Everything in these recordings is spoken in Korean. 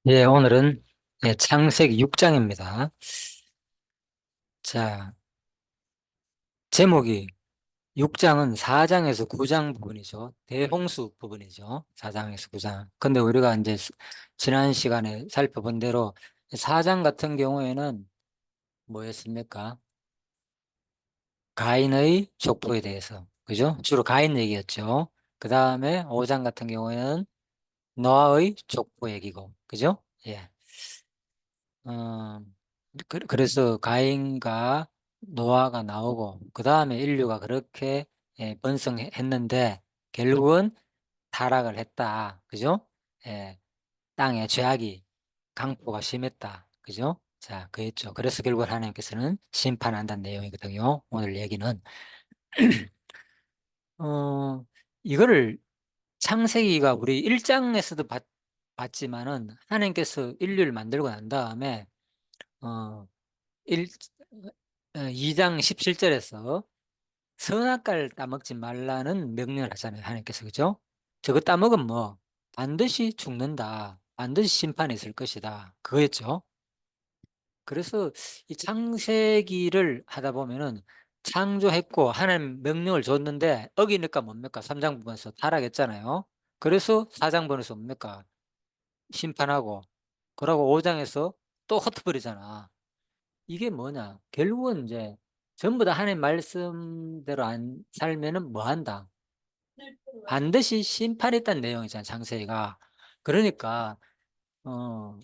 예, 오늘은 창세기 6장입니다. 자, 제목이 6장은 4장에서 9장 부분이죠. 대홍수 부분이죠. 4장에서 9장. 근데 우리가 이제 지난 시간에 살펴본 대로 4장 같은 경우에는 뭐였습니까? 가인의 족보에 대해서. 그죠? 주로 가인 얘기였죠. 그 다음에 5장 같은 경우에는 노아의 족보 얘기고. 그죠? 예. 어, 그래서 가인과 노아가 나오고 그 다음에 인류가 그렇게 번성했는데 결국은 타락을 했다. 그죠? 예, 땅에 죄악이 강포가 심했다. 그죠? 자, 그랬죠. 그래서 결국 하나님께서는 심판한다는 내용이거든요. 오늘 얘기는. 어, 이거를 창세기가 우리 1장에서도 봤지만은 하나님께서 인류를 만들고 난 다음에 어, 1, 2장 17절에서 선악과를 따먹지 말라는 명령을 하잖아요. 하나님께서. 그죠? 저거 따먹으면 뭐 반드시 죽는다. 반드시 심판이 있을 것이다. 그거였죠. 그래서 이 창세기를 하다 보면은 창조했고 하나님 명령을 줬는데 어기니까 뭡니까? 3장 부분에서 타락했잖아요. 그래서 4장 부분에서 뭡니까? 심판하고 그러고 5장에서 또 흩어버리잖아. 이게 뭐냐? 결국은 이제 전부 다 하나님 말씀대로 안 살면은 뭐 한다? 반드시 심판이 있다는 내용이잖아, 장세가. 그러니까, 어,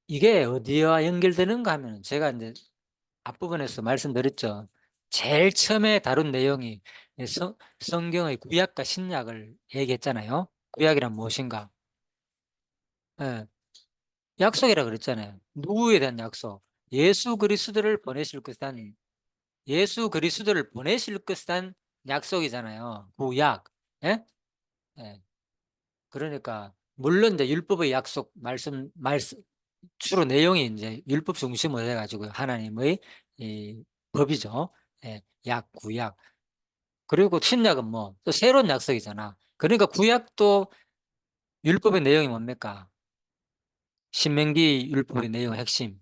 이게 어디와 연결되는가 하면 제가 이제 앞부분에서 말씀드렸죠. 제일 처음에 다룬 내용이 성경의 구약과 신약을 얘기했잖아요. 구약이란 무엇인가? 예, 약속이라 그랬잖아요. 누구에 대한 약속? 예수 그리스도를 보내실 것이란 예수 그리스도를 보내실 것이란 약속이잖아요. 구약. 예? 예. 그러니까 물론 이제 율법의 약속 말씀 주로 내용이 이제 율법 중심으로 해가지고 하나님의 이 법이죠. 예. 약 구약. 그리고 신약은 뭐 또 새로운 약속이잖아. 그러니까 구약도 율법의 내용이 뭡니까? 신명기 율법의 내용의 핵심.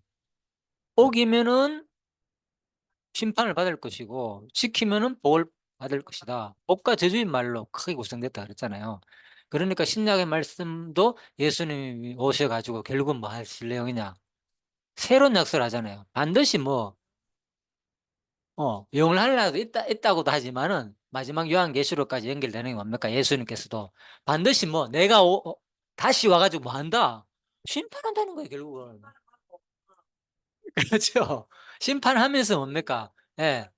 어기면은 심판을 받을 것이고 지키면은 복을 받을 것이다. 복과 저주인 말로 크게 구성됐다 그랬잖아요. 그러니까 신약의 말씀도 예수님이 오셔가지고 결국은 뭐 하실 내용이냐? 새로운 약속을 하잖아요. 반드시 뭐 영을 하려도 있다고도 하지만은 마지막 요한계시록까지 연결되는 게 뭡니까? 예수님께서도 반드시 뭐 내가 다시 와가지고 뭐 한다? 심판한다는 거예요, 결국은. 그렇죠. 심판하면서 뭡니까? 예.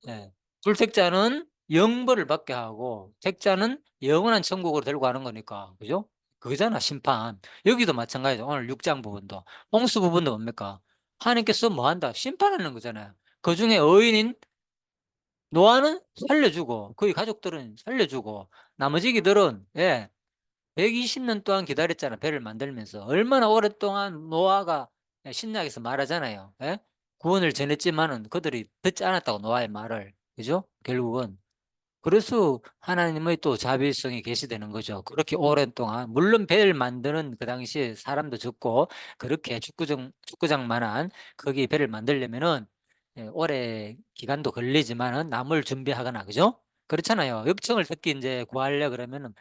예. 불택자는 영벌을 받게 하고 택자는 영원한 천국으로 데리고 가는 거니까. 그죠? 그거잖아, 심판. 여기도 마찬가지죠. 오늘 6장 부분도. 홍수 부분도 뭡니까? 하나님께서 뭐 한다? 심판하는 거잖아요. 그 중에 의인인 노아는 살려주고, 그의 가족들은 살려주고, 나머지기들은, 120년 동안 기다렸잖아. 배를 만들면서. 얼마나 오랫동안 노아가 신약에서 말하잖아요. 예? 구원을 전했지만은 그들이 듣지 않았다고 노아의 말을. 그죠? 결국은. 그래서 하나님의 또 자비성이 계시되는 거죠. 그렇게 오랜 동안. 물론 배를 만드는 그 당시에 사람도 적고, 그렇게 축구장만한 거기 배를 만들려면은, 오래 기간도 걸리지만은 나무를 준비하거나, 그죠? 그렇잖아요. 역청을 특히 이제 구하려 그러면은,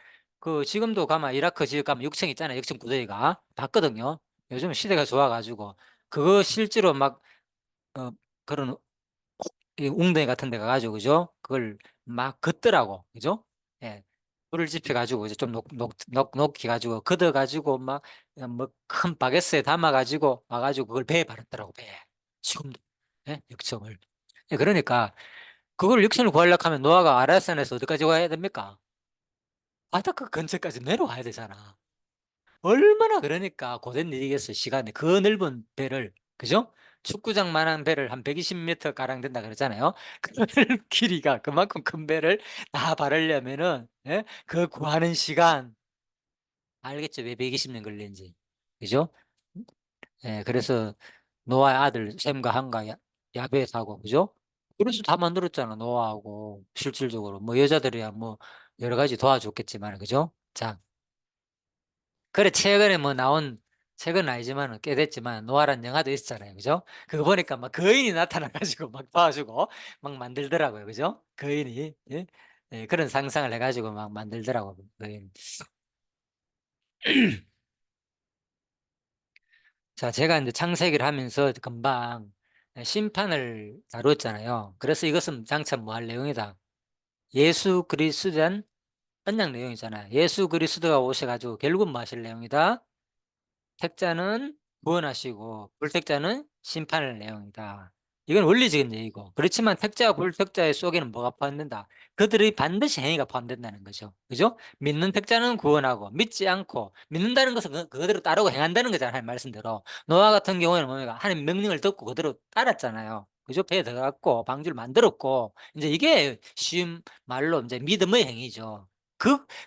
지금도 가면 이라크 지역 가면 역청 있잖아요. 역청 부대가. 봤거든요. 요즘 시대가 좋아가지고. 그거 실제로 막, 어, 그런 이 웅덩이 같은 데 가가지고 그죠? 그걸 막 걷더라고 그죠? 예. 불을 지펴가지고 이제 좀 녹히 가지고 걷어가지고 막 뭐 큰 바게스에 담아가지고 와가지고 그걸 배에 바르더라고 배에 지금도 역청을 그러니까 그걸 역청을 구하려고 하면 노아가 아라산에서 어디까지 와야 됩니까? 바닷가 근처까지 내려와야 되잖아. 얼마나 그러니까 고된 일이겠어 시간에 그 넓은 배를 그죠? 축구장만한 배를 한 120m 가량 된다 그랬잖아요. 그 길이가 그만큼 큰 배를 다 바르려면은 그 구하는 시간 알겠죠? 왜 120년 걸린지 그죠? 그래서 노아의 아들 셈과 함과 야베사고 그죠? 그래서 다 만들었잖아 노아하고 실질적으로 뭐 여자들이야 뭐 여러 가지 도와줬겠지만 그죠? 자 그래 최근에 뭐 나온 최근 아니지만 꽤 됐지만 노아라는 영화도 있었잖아요. 그죠? 그거 보니까 막 거인이 나타나 가지고 막 도와주고 막 만들더라고요. 그죠? 거인이. 예? 예, 그런 상상을 해 가지고 막 만들더라고요. 거인. 자, 제가 이제 창세기를 하면서 금방 심판을 다뤘잖아요. 그래서 이것은 장차 뭐 할 내용이다. 예수 그리스도에 대한 언약 내용이잖아요. 예수 그리스도가 오셔 가지고 결국은 뭐 하실 내용이다. 택자는 구원하시고 불택자는 심판할 내용이다. 이건 원리적인 얘기고. 그렇지만 택자와 불택자의 속에는 뭐가 포함된다? 그들의 반드시 행위가 포함된다는 거죠. 그죠? 믿는 택자는 구원하고 믿지 않고 믿는다는 것은 그대로 따르고 행한다는 거잖아요. 하나님 말씀대로. 노아 같은 경우에는 뭡니까? 하나님 명령을 듣고 그대로 따랐잖아요. 그죠? 배에 들어갔고 방주를 만들었고 이제 이게 쉬운 말로 이제 믿음의 행위죠.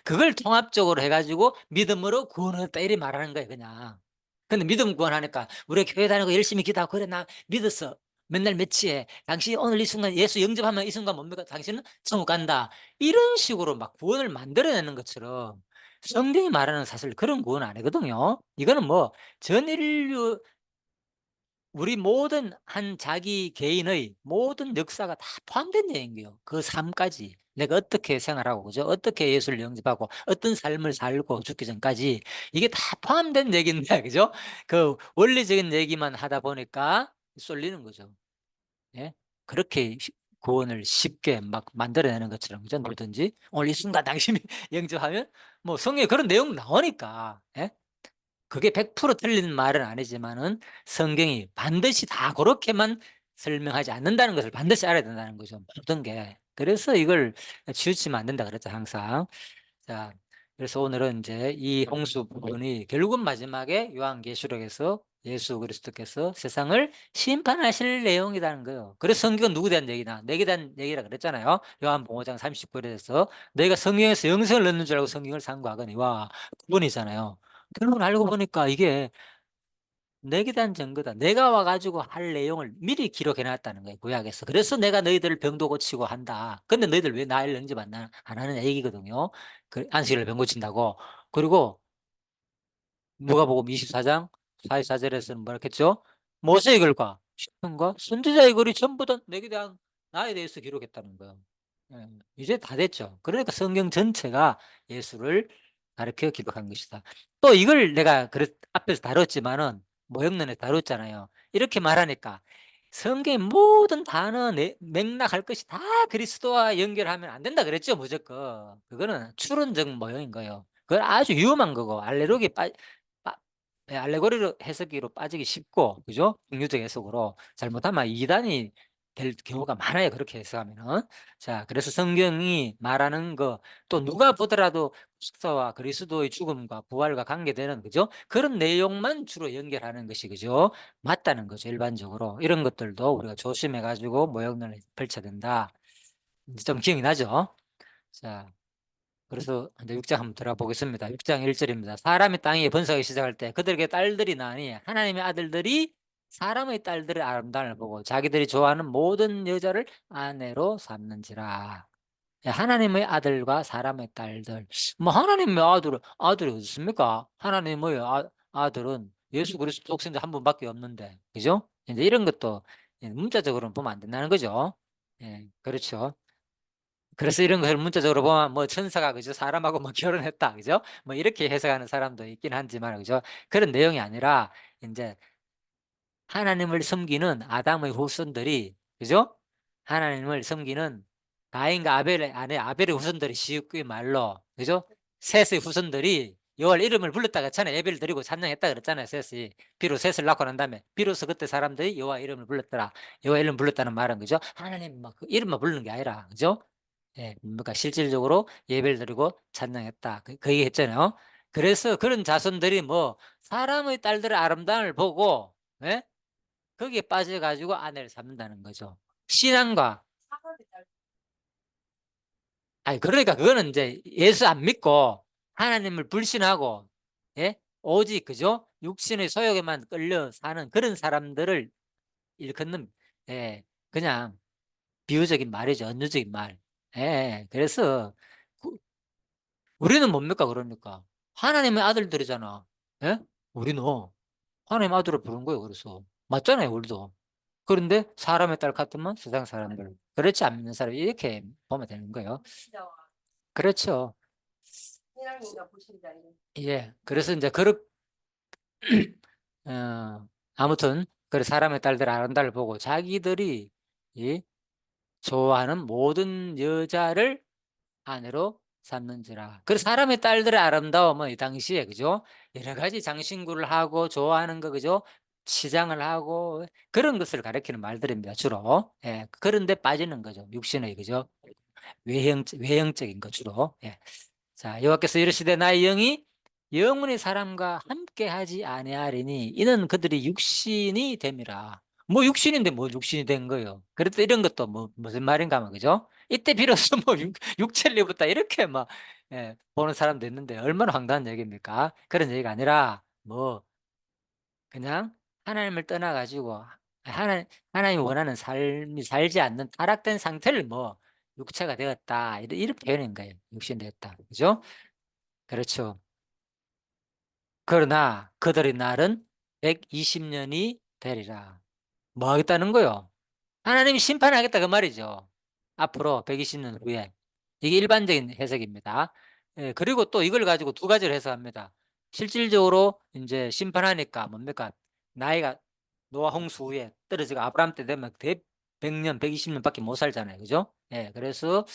그걸 통합적으로 해가지고 믿음으로 구원을 했다 이리 말하는 거예요, 그냥. 근데 믿음 구원하니까 우리 교회 다니고 열심히 기도하고 그래 나 믿었어. 맨날 며칠에 당신 오늘 이 순간 예수 영접하면 이 순간 뭡니까? 당신은 천국 간다. 이런 식으로 막 구원을 만들어내는 것처럼 성경이 말하는 사실 그런 구원 아니거든요. 이거는 뭐 전 인류 우리 모든 한 자기 개인의 모든 역사가 다 포함된 얘기예요. 그 삶까지. 내가 어떻게 생활하고, 그죠? 어떻게 예수를 영접하고, 어떤 삶을 살고 죽기 전까지. 이게 다 포함된 얘기인데, 그죠? 그 원리적인 얘기만 하다 보니까 쏠리는 거죠. 예? 그렇게 구원을 쉽게 막 만들어내는 것처럼, 그죠? 누구든지. 오늘 이 순간 당신이 영접하면, 뭐 성경에 그런 내용 나오니까. 예? 그게 100% 틀린 말은 아니지만은 성경이 반드시 다 그렇게만 설명하지 않는다는 것을 반드시 알아야 된다는 거죠, 모든 게. 그래서 이걸 치우치면 안 된다 그랬죠, 항상. 자, 그래서 오늘은 이제 이 홍수 부분이 결국은 마지막에 요한계시록에서 예수 그리스도께서 세상을 심판하실 내용이라는 거예요. 그래서 성경은 누구에 대한 얘기나 내게 대한 얘기라 그랬잖아요. 요한복음 5장 39절에서 너희가 성경에서 영생을 얻는 줄 알고 성경을 상고하거니와 그분이잖아요. 결국은 알고 보니까 이게 내게 대한 증거다. 내가 와가지고 할 내용을 미리 기록해 놨다는 거예요, 구약에서. 그래서 내가 너희들을 병도 고치고 한다. 근데 너희들 왜 나를 영접 안 하느냐 얘기거든요. 안식일을 병 고친다고. 그리고 누가복음 24장 44절에서는 뭐라 했죠? 모세의 글과 시편과 선지자의 글이 전부 다 내게 대한 나에 대해서 기록했다는 거예요. 예, 이제 다 됐죠. 그러니까 성경 전체가 예수를 가르쳐 기록한 것이다. 또 이걸 내가 앞에서 다뤘지만은 모형론에 다뤘잖아요. 이렇게 말하니까 성경의 모든 단어 맥락할 것이 다 그리스도와 연결하면 안 된다 그랬죠, 무조건. 그거는 추론적 모형인 거예요. 그건 아주 위험한 거고 알레르기에 빠 예, 알레고리로 해석기로 빠지기 쉽고, 그죠? 비유적 해석으로 잘못하면 이단이 될 경우가 많아요, 그렇게 해석하면은. 자, 그래서 성경이 말하는 거 또 누가 보더라도 축사와 그리스도의 죽음과 부활과 관계되는, 그죠? 그런 내용만 주로 연결하는 것이, 그죠? 맞다는 거죠, 일반적으로. 이런 것들도 우리가 조심해 가지고 모형론을 펼쳐야 된다. 이제 좀 기억이 나죠? 자, 그래서 이제 6장 한번 들어보겠습니다. 6장 1절입니다. 사람이 땅에 번성하기 시작할 때 그들에게 딸들이 나니 하나님의 아들들이 사람의 딸들의 아름다움을 보고 자기들이 좋아하는 모든 여자를 아내로 삼는지라. 예, 하나님의 아들과 사람의 딸들. 뭐 하나님의 아들이 어디 있습니까? 하나님의 아들은 예수 그리스도 독생자 한 분밖에 없는데, 그죠? 이제 이런 것도 문자적으로는 보면 안 된다는 거죠. 예, 그렇죠. 그래서 이런 것을 문자적으로 보면 뭐 천사가, 그죠? 사람하고 뭐 결혼했다, 그죠? 뭐 이렇게 해석하는 사람도 있긴 하지만, 그죠? 그런 내용이 아니라 이제 하나님을 섬기는 아담의 후손들이, 그죠? 하나님을 섬기는 가인과 아벨의 아내 아벨의 후손들이, 쉽게 말로, 그죠? 셋의 후손들이 여호와의 이름을 불렀다 그랬잖아요. 예배를 드리고 찬양했다 그랬잖아요. 셋이 비로소 셋을 낳고 난 다음에 비로소 그때 사람들이 여호와 이름을 불렀더라. 여호와 이름 불렀다는 말은, 그죠? 하나님 막 그 이름만 부르는 게 아니라, 그죠? 예, 그러니까 실질적으로 예배를 드리고 찬양했다. 그 얘기 했잖아요. 그래서 그런 자손들이 뭐 사람의 딸들의 아름다움을 보고, 예? 거기에 빠져 가지고 아내를 삼는다는 거죠. 신앙과, 아니 그러니까 그거는 이제 예수 안 믿고 하나님을 불신하고, 예? 오직, 그죠? 육신의 소욕에만 끌려 사는 그런 사람들을 일컫는, 예, 그냥 비유적인 말이죠. 은유적인 말. 예, 예. 그래서 우리는 뭡니까 그러니까? 하나님의 아들들이잖아. 예? 우리는. 하나님 아들을 부른 거예요. 그래서 맞잖아요, 우리도. 그런데 사람의 딸 같으면 세상 사람들, 그렇지 않는 사람, 이렇게 보면 되는 거예요. 그렇죠. 예. 그래서 이제 아무튼 그래 사람의 딸들 아름다를 보고 자기들이 이 좋아하는 모든 여자를 아내로 삼는지라. 그래서 사람의 딸들의 아름다움은 이 당시에 그죠? 여러 가지 장신구를 하고 좋아하는 거 그죠? 치장을 하고 그런 것을 가리키는 말들입니다. 주로. 예. 그런데 빠지는 거죠. 육신의 그죠? 외형적인 거 주로. 예. 자, 여호와께서 이르시되 나의 영이 영원히 사람과 함께하지 아니하리니 이는 그들이 육신이 됨이라. 뭐 육신인데 뭐 육신이 된 거예요. 그래도 이런 것도 뭐 무슨 말인가 하면 그죠? 이때 비로소 뭐 육체를 입었다 이렇게 막 보는 사람도 있는데 얼마나 황당한 얘기입니까? 그런 얘기가 아니라 뭐 그냥 하나님을 떠나 가지고 하나님이 원하는 삶이 살지 않는 타락된 상태를 뭐 육체가 되었다 이런 표현인 거예요. 육신 되었다. 그죠? 그렇죠. 그러나 그들의 날은 120년이 되리라. 뭐 하겠다는 거요? 하나님이 심판하겠다 그 말이죠. 앞으로 120년 후에. 이게 일반적인 해석입니다. 예, 그리고 또 이걸 가지고 두 가지를 해석합니다. 실질적으로 이제 심판하니까 뭡니까? 나이가 노아 홍수 후에 떨어지고 아브라함 때 되면 100년, 120년밖에 못 살잖아요. 그죠? 예, 그래서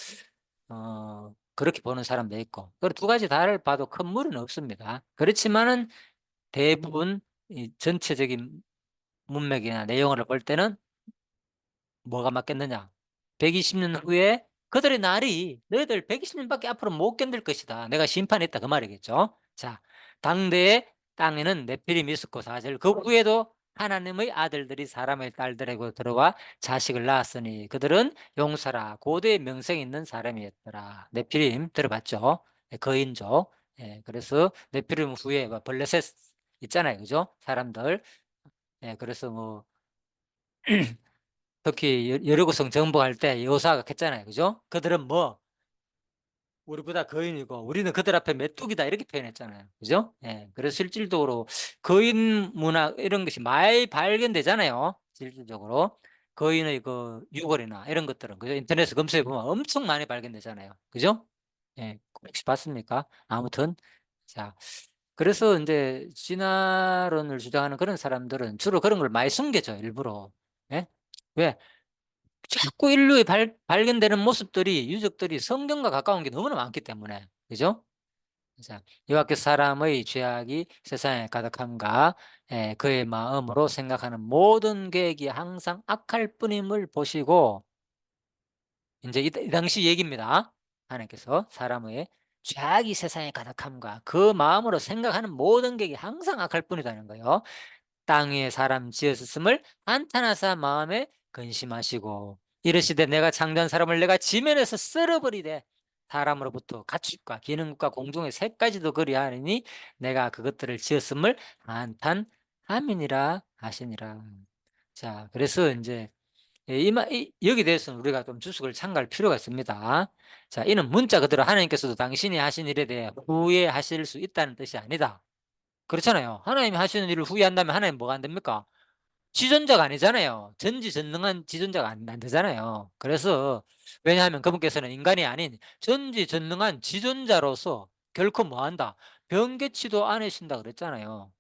그렇게 보는 사람도 있고. 그리고 두 가지 다를 봐도 큰 무리는 없습니다. 그렇지만은 대부분 이 전체적인 문맥이나 내용을 볼 때는 뭐가 맞겠느냐? 120년 후에 그들의 날이 너희들 120년밖에 앞으로 못 견딜 것이다. 내가 심판했다 그 말이겠죠. 자, 당대의 땅에는 네피림이 있었고 사실 그 후에도 하나님의 아들들이 사람의 딸들에게 들어와 자식을 낳았으니 그들은 용사라 고대의 명성이 있는 사람이었더라. 네피림 들어봤죠? 거인족. 그래서 네피림 후에 뭐 블레셋 있잖아요, 그죠? 사람들. 그래서 뭐 특히 여리고성 정복할 때 여호수아가 했잖아요. 그죠? 그들은 뭐 우리보다 거인이고 우리는 그들 앞에 메뚜기다 이렇게 표현했잖아요. 그죠? 그래서 실질적으로 거인 문화 이런 것이 많이 발견되잖아요. 실질적으로 거인의 그 유골이나 이런 것들은 그죠? 인터넷에 검색해 보면 엄청 많이 발견되잖아요. 그죠? 혹시 봤습니까? 아무튼 자 그래서 이제 진화론을 주장하는 그런 사람들은 주로 그런 걸 많이 숨겨줘요. 일부러. 예? 왜? 자꾸 인류에 발견되는 모습들이 유적들이 성경과 가까운 게 너무나 많기 때문에 그죠? 자, 여호와께서 사람의 죄악이 세상에 가득함과 그의 마음으로 생각하는 모든 계획이 항상 악할 뿐임을 보시고 이제 이 당시 얘기입니다. 하나님께서 사람의 죄악이 세상에 가득함과 그 마음으로 생각하는 모든 계획이 항상 악할 뿐이라는 거예요. 땅 위에 사람 지었음을 한탄하사 마음에 근심하시고 이르시되 내가 창조한 사람을 내가 지면에서 쓸어버리되 사람으로부터 가축과 기능과 공중의 새까지도 그리하리니 내가 그것들을 지었음을 한탄함이니라 하시니라. 자, 그래서 이제 여기 대해서는 우리가 좀 주석을 참고할 필요가 있습니다. 자, 이는 문자 그대로 하나님께서도 당신이 하신 일에 대해 후회하실 수 있다는 뜻이 아니다. 그렇잖아요. 하나님이 하시는 일을 후회한다면 하나님 뭐가 안 됩니까? 지존자가 아니잖아요. 전지전능한 지존자가 안 되잖아요. 그래서 왜냐하면 그분께서는 인간이 아닌 전지전능한 지존자로서 결코 뭐한다? 변개치도 않으신다 그랬잖아요.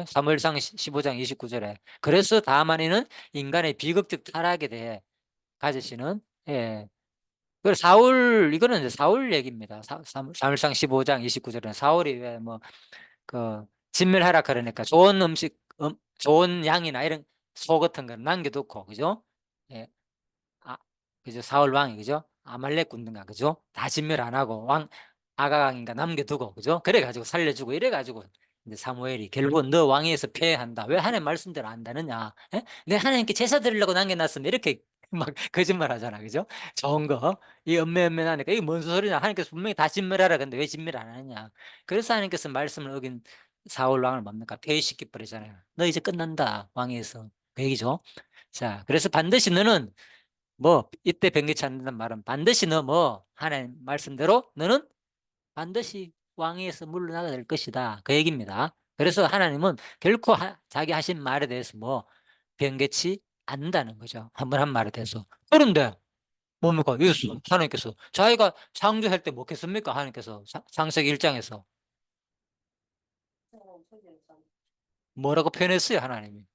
사무엘상 15장 29절에. 그래서 다만이는 인간의 비극적 타락에 대해 가지시는 그래서 이거는 이제 사울 얘기입니다. 사무엘상 15장 29절에는 사울이 왜뭐 진멸하라 그러니까 좋은 음식, 좋은 양이나 이런 소 같은 거 남겨두고, 그죠? 예, 아, 그죠? 사울 왕이, 그죠? 아말렉 군대가, 그죠? 다 진멸 안 하고, 아가강인가 남겨두고, 그죠? 그래가지고 살려주고, 이래가지고, 이제 사무엘이 결국은 너 왕위에서 폐해한다. 왜 하나님 말씀대로 안 다느냐? 내 하나님께 제사 드리려고 남겨놨으면 이렇게 막 거짓말 하잖아, 그죠? 좋은 거. 이 엄매엄매하니까 이게 뭔 소리냐? 하나님께서 분명히 다 진멸하라. 근데 왜 진멸 안 하느냐? 그래서 하나님께서 말씀을 어긴 사울 왕을 뭡니까? 폐위시켜 버리잖아요. 너 이제 끝난다. 왕위에서. 그 얘기죠. 자, 그래서 반드시 너는 뭐 이때 변개치 않는다는 말은 반드시 너 뭐 하나님 말씀대로 너는 반드시 왕위에서 물러나게 될 것이다. 그 얘기입니다. 그래서 하나님은 결코 자기 하신 말에 대해서 뭐 변개치 않는다는 거죠. 한 번 한 말에 대해서. 그런데 뭡니까? 예수 하나님께서 자기가 창조할 때 뭐 했습니까? 하나님께서 창세기 1장에서 뭐라고 표현했어요? 하나님이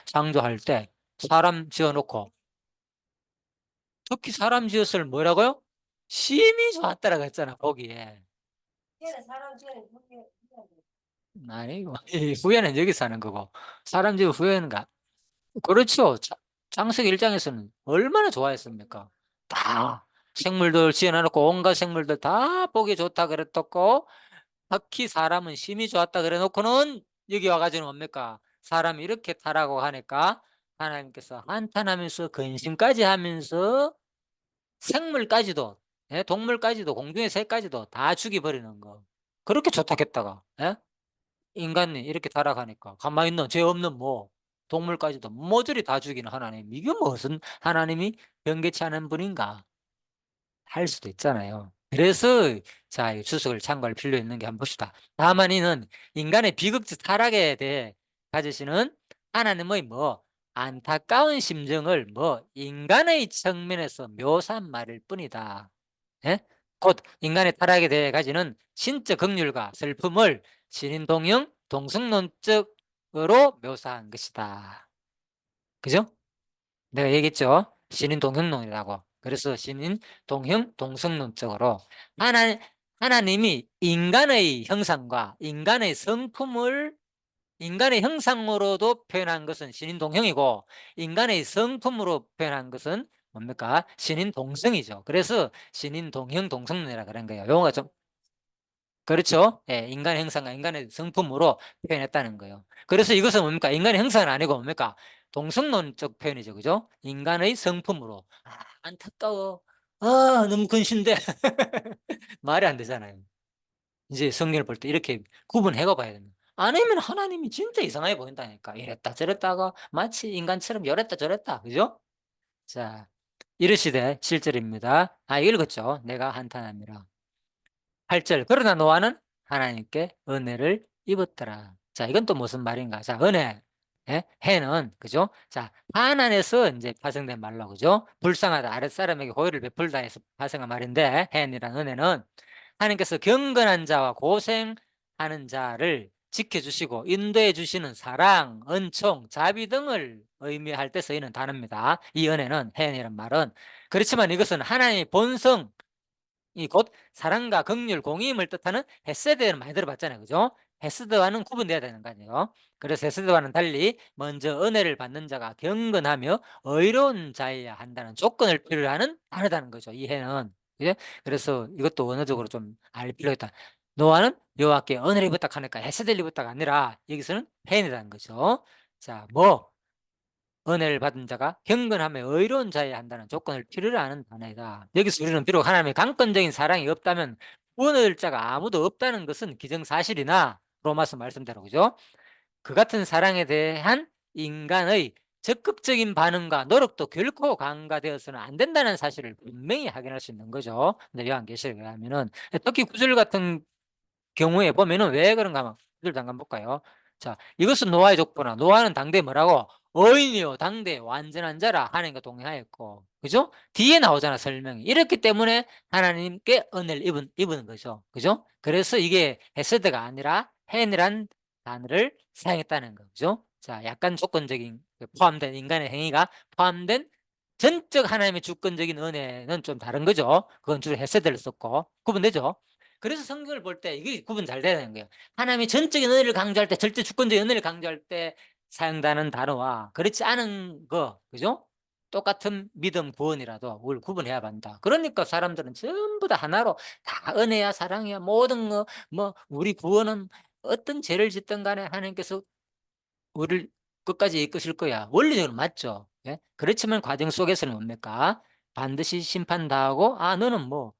창조할 때 사람 지어놓고 특히 사람 지었을 뭐라고요? 심히 좋았다라고 했잖아 거기에. 아니고 이 후회는 여기서 하는 거고 사람 지은 후회는가? 그렇죠. 창세기 1장에서는 얼마나 좋아했습니까? 다 생물들 지어놔놓고 온갖 생물들 다 보기 좋다 그랬었고 특히 사람은 심히 좋았다 그래 놓고는 여기 와가지고 뭡니까? 사람이 이렇게 타라고 하니까 하나님께서 한탄하면서 근심까지 하면서 생물까지도, 예? 동물까지도, 공중의 새까지도 다 죽여버리는 거. 그렇게 좋다겠다가, 예? 인간이 이렇게 타락하니까 가만히 있는 죄 없는 뭐 동물까지도 모조리 다 죽이는 하나님, 이게 무슨 하나님이 변개치 않은 분인가 할 수도 있잖아요. 그래서 자, 이 주석을 참고할 필요 있는 게 한번 봅시다. 다만 이는 인간의 비극적 타락에 대해 가지시는 하나님의 뭐 안타까운 심정을 뭐 인간의 측면에서 묘사한 말일 뿐이다. 예? 곧 인간의 타락에 대해 가지는 신적 긍휼과 슬픔을 신인동형 동성론적으로 묘사한 것이다. 그죠? 내가 얘기했죠. 신인 동형론이라고. 그래서 신인 동형 동성론적으로 하나님이 인간의 형상과 인간의 성품을 인간의 형상으로도 표현한 것은 신인 동형이고 인간의 성품으로 표현한 것은 뭡니까? 신인 동성이죠. 그래서 신인 동형 동성론이라 그런 거예요. 용어가 좀 그렇죠. 예, 인간의 형상과 인간의 성품으로 표현했다는 거예요. 그래서 이것은 뭡니까? 인간의 형상은 아니고 뭡니까? 동성론적 표현이죠. 그죠? 인간의 성품으로. 아, 안타까워. 아, 너무 근심돼. 말이 안 되잖아요. 이제 성경을 볼 때 이렇게 구분해가 봐야 됩니다. 아니면 하나님이 진짜 이상하게 보인다니까. 이랬다 저랬다가 마치 인간처럼 요랬다 저랬다. 그죠? 자, 이르시되 7절입니다. 아, 읽었죠? 내가 한탄함이라. 8절 그러나 노아는 하나님께 은혜를 입었더라. 자, 이건 또 무슨 말인가? 자, 은혜. 예? 해는 그죠? 자, 하나님에서 이제 파생된 말로 그죠? 불쌍하다 아랫사람에게 호의를 베풀다 해서 파생한 말인데 해이란 은혜는 하나님께서 경건한 자와 고생하는 자를 지켜주시고 인도해 주시는 사랑, 은총, 자비 등을 의미할 때 쓰이는 단어입니다. 이 은혜는 해이란 말은 그렇지만 이것은 하나님의 본성 이 곧 사랑과 긍휼, 공의임을 뜻하는 헤세드는 많이 들어봤잖아요. 그죠? 헤세드와는 구분돼야 되는 거 아니에요. 그래서 헤세드와는 달리 먼저 은혜를 받는 자가 경건하며 의로운 자여야 한다는 조건을 필요로 하는 다르다는 거죠. 이 해는. 그죠? 그래서 이것도 언어적으로 좀 알 필요가 있다. 노아는 여호와께 은혜를 입었다 하니까 헤세드를 입었다가 아니라 여기서는 해이라는 거죠. 자, 뭐 은혜를 받은 자가 경건하며 의로운 자여야 한다는 조건을 필요로 하는 단어이다. 여기서 우리는 비록 하나님의 강권적인 사랑이 없다면 구원을 얻을 자가 아무도 없다는 것은 기정사실이나 로마서 말씀대로 그죠? 그 같은 사랑에 대한 인간의 적극적인 반응과 노력도 결코 강화되어서는 안 된다는 사실을 분명히 확인할 수 있는 거죠. 근데 요한계시록에 가면은 특히 구절 같은 경우에 보면은 왜 그런가 하면 구절 잠깐 볼까요? 자, 이것은 노아의 족보나 노아는 당대 뭐라고? 어인이요 당대 완전한 자라 하나님과 동행하였고 그죠? 뒤에 나오잖아 설명이. 이렇기 때문에 하나님께 은혜를 입은 거죠. 그죠? 그래서 이게 헤세드가 아니라 헨이란 단어를 사용했다는 거죠. 자, 약간 조건적인 포함된 인간의 행위가 포함된 전적 하나님의 주권적인 은혜는 좀 다른 거죠. 그건 주로 헤세드를 썼고 구분되죠? 그래서 성경을 볼 때 이게 구분 잘 돼야 되는 거예요. 하나님이 전적인 은혜를 강조할 때, 절대 주권적인 은혜를 강조할 때 사용되는 단어와 그렇지 않은 거, 그죠? 똑같은 믿음 구원이라도 우리를 구분해야 한다. 그러니까 사람들은 전부 다 하나로 다 은혜야 사랑이야 모든 거 뭐 우리 구원은 어떤 죄를 짓든 간에 하나님께서 우리를 끝까지 이끄실 거야. 원리적으로 맞죠. 예? 그렇지만 과정 속에서는 뭡니까? 반드시 심판당하고 아 너는 뭐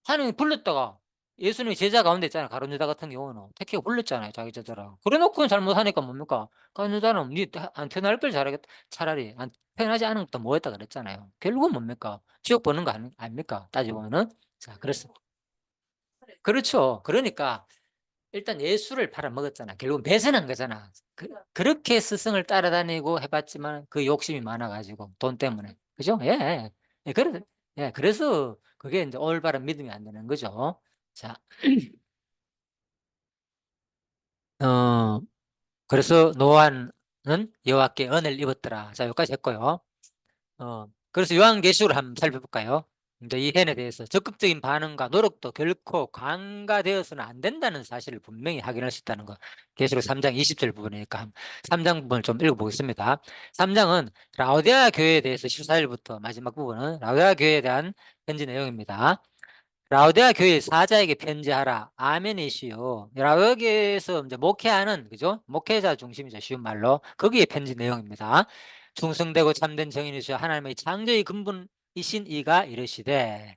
하나님이 불렀다가 예수님이 제자 가운데 있잖아요. 가룟 유다 같은 경우는 택해가 불렀잖아요. 자기 제자라. 그래 놓고는 잘못하니까 뭡니까? 가룟 유다는 니 안 태어날 걸 잘하겠다. 차라리 안 태어나지 않은 것도 뭐 했다 그랬잖아요. 결국은 뭡니까? 지옥 보는 거 아닙니까? 따지고 보면은. 자, 그래서 그렇죠. 그러니까 일단 예수를 팔아먹었잖아. 결국은 배신한 거잖아. 그렇게 스승을 따라다니고 해봤지만 그 욕심이 많아가지고 돈 때문에. 그죠? 예. 예. 예, 그래서 그게 이제 올바른 믿음이 안 되는 거죠. 자, 어, 그래서 노아는 여호와께 은혜를 입었더라. 자, 여기까지 했고요. 그래서 요한계시록을 한번 살펴볼까요? 이제 이 해에 대해서 적극적인 반응과 노력도 결코 관가되어서는 안 된다는 사실을 분명히 확인할 수 있다는 거. 계시록 3장 20절 부분이니까 3장 부분을 좀 읽어보겠습니다. 3장은 라오디아 교회에 대해서 14절부터 마지막 부분은 라오디아 교회에 대한 편지 내용입니다. 라오디아 교회 사자에게 편지하라. 아멘이시요. 라오디아 교회에서 이제 목회하는, 그죠? 목회자 중심이죠. 쉬운 말로. 거기에 편지 내용입니다. 충성되고 참된 정인이시여 하나님의 창조의 근본이신 이가 이르시되,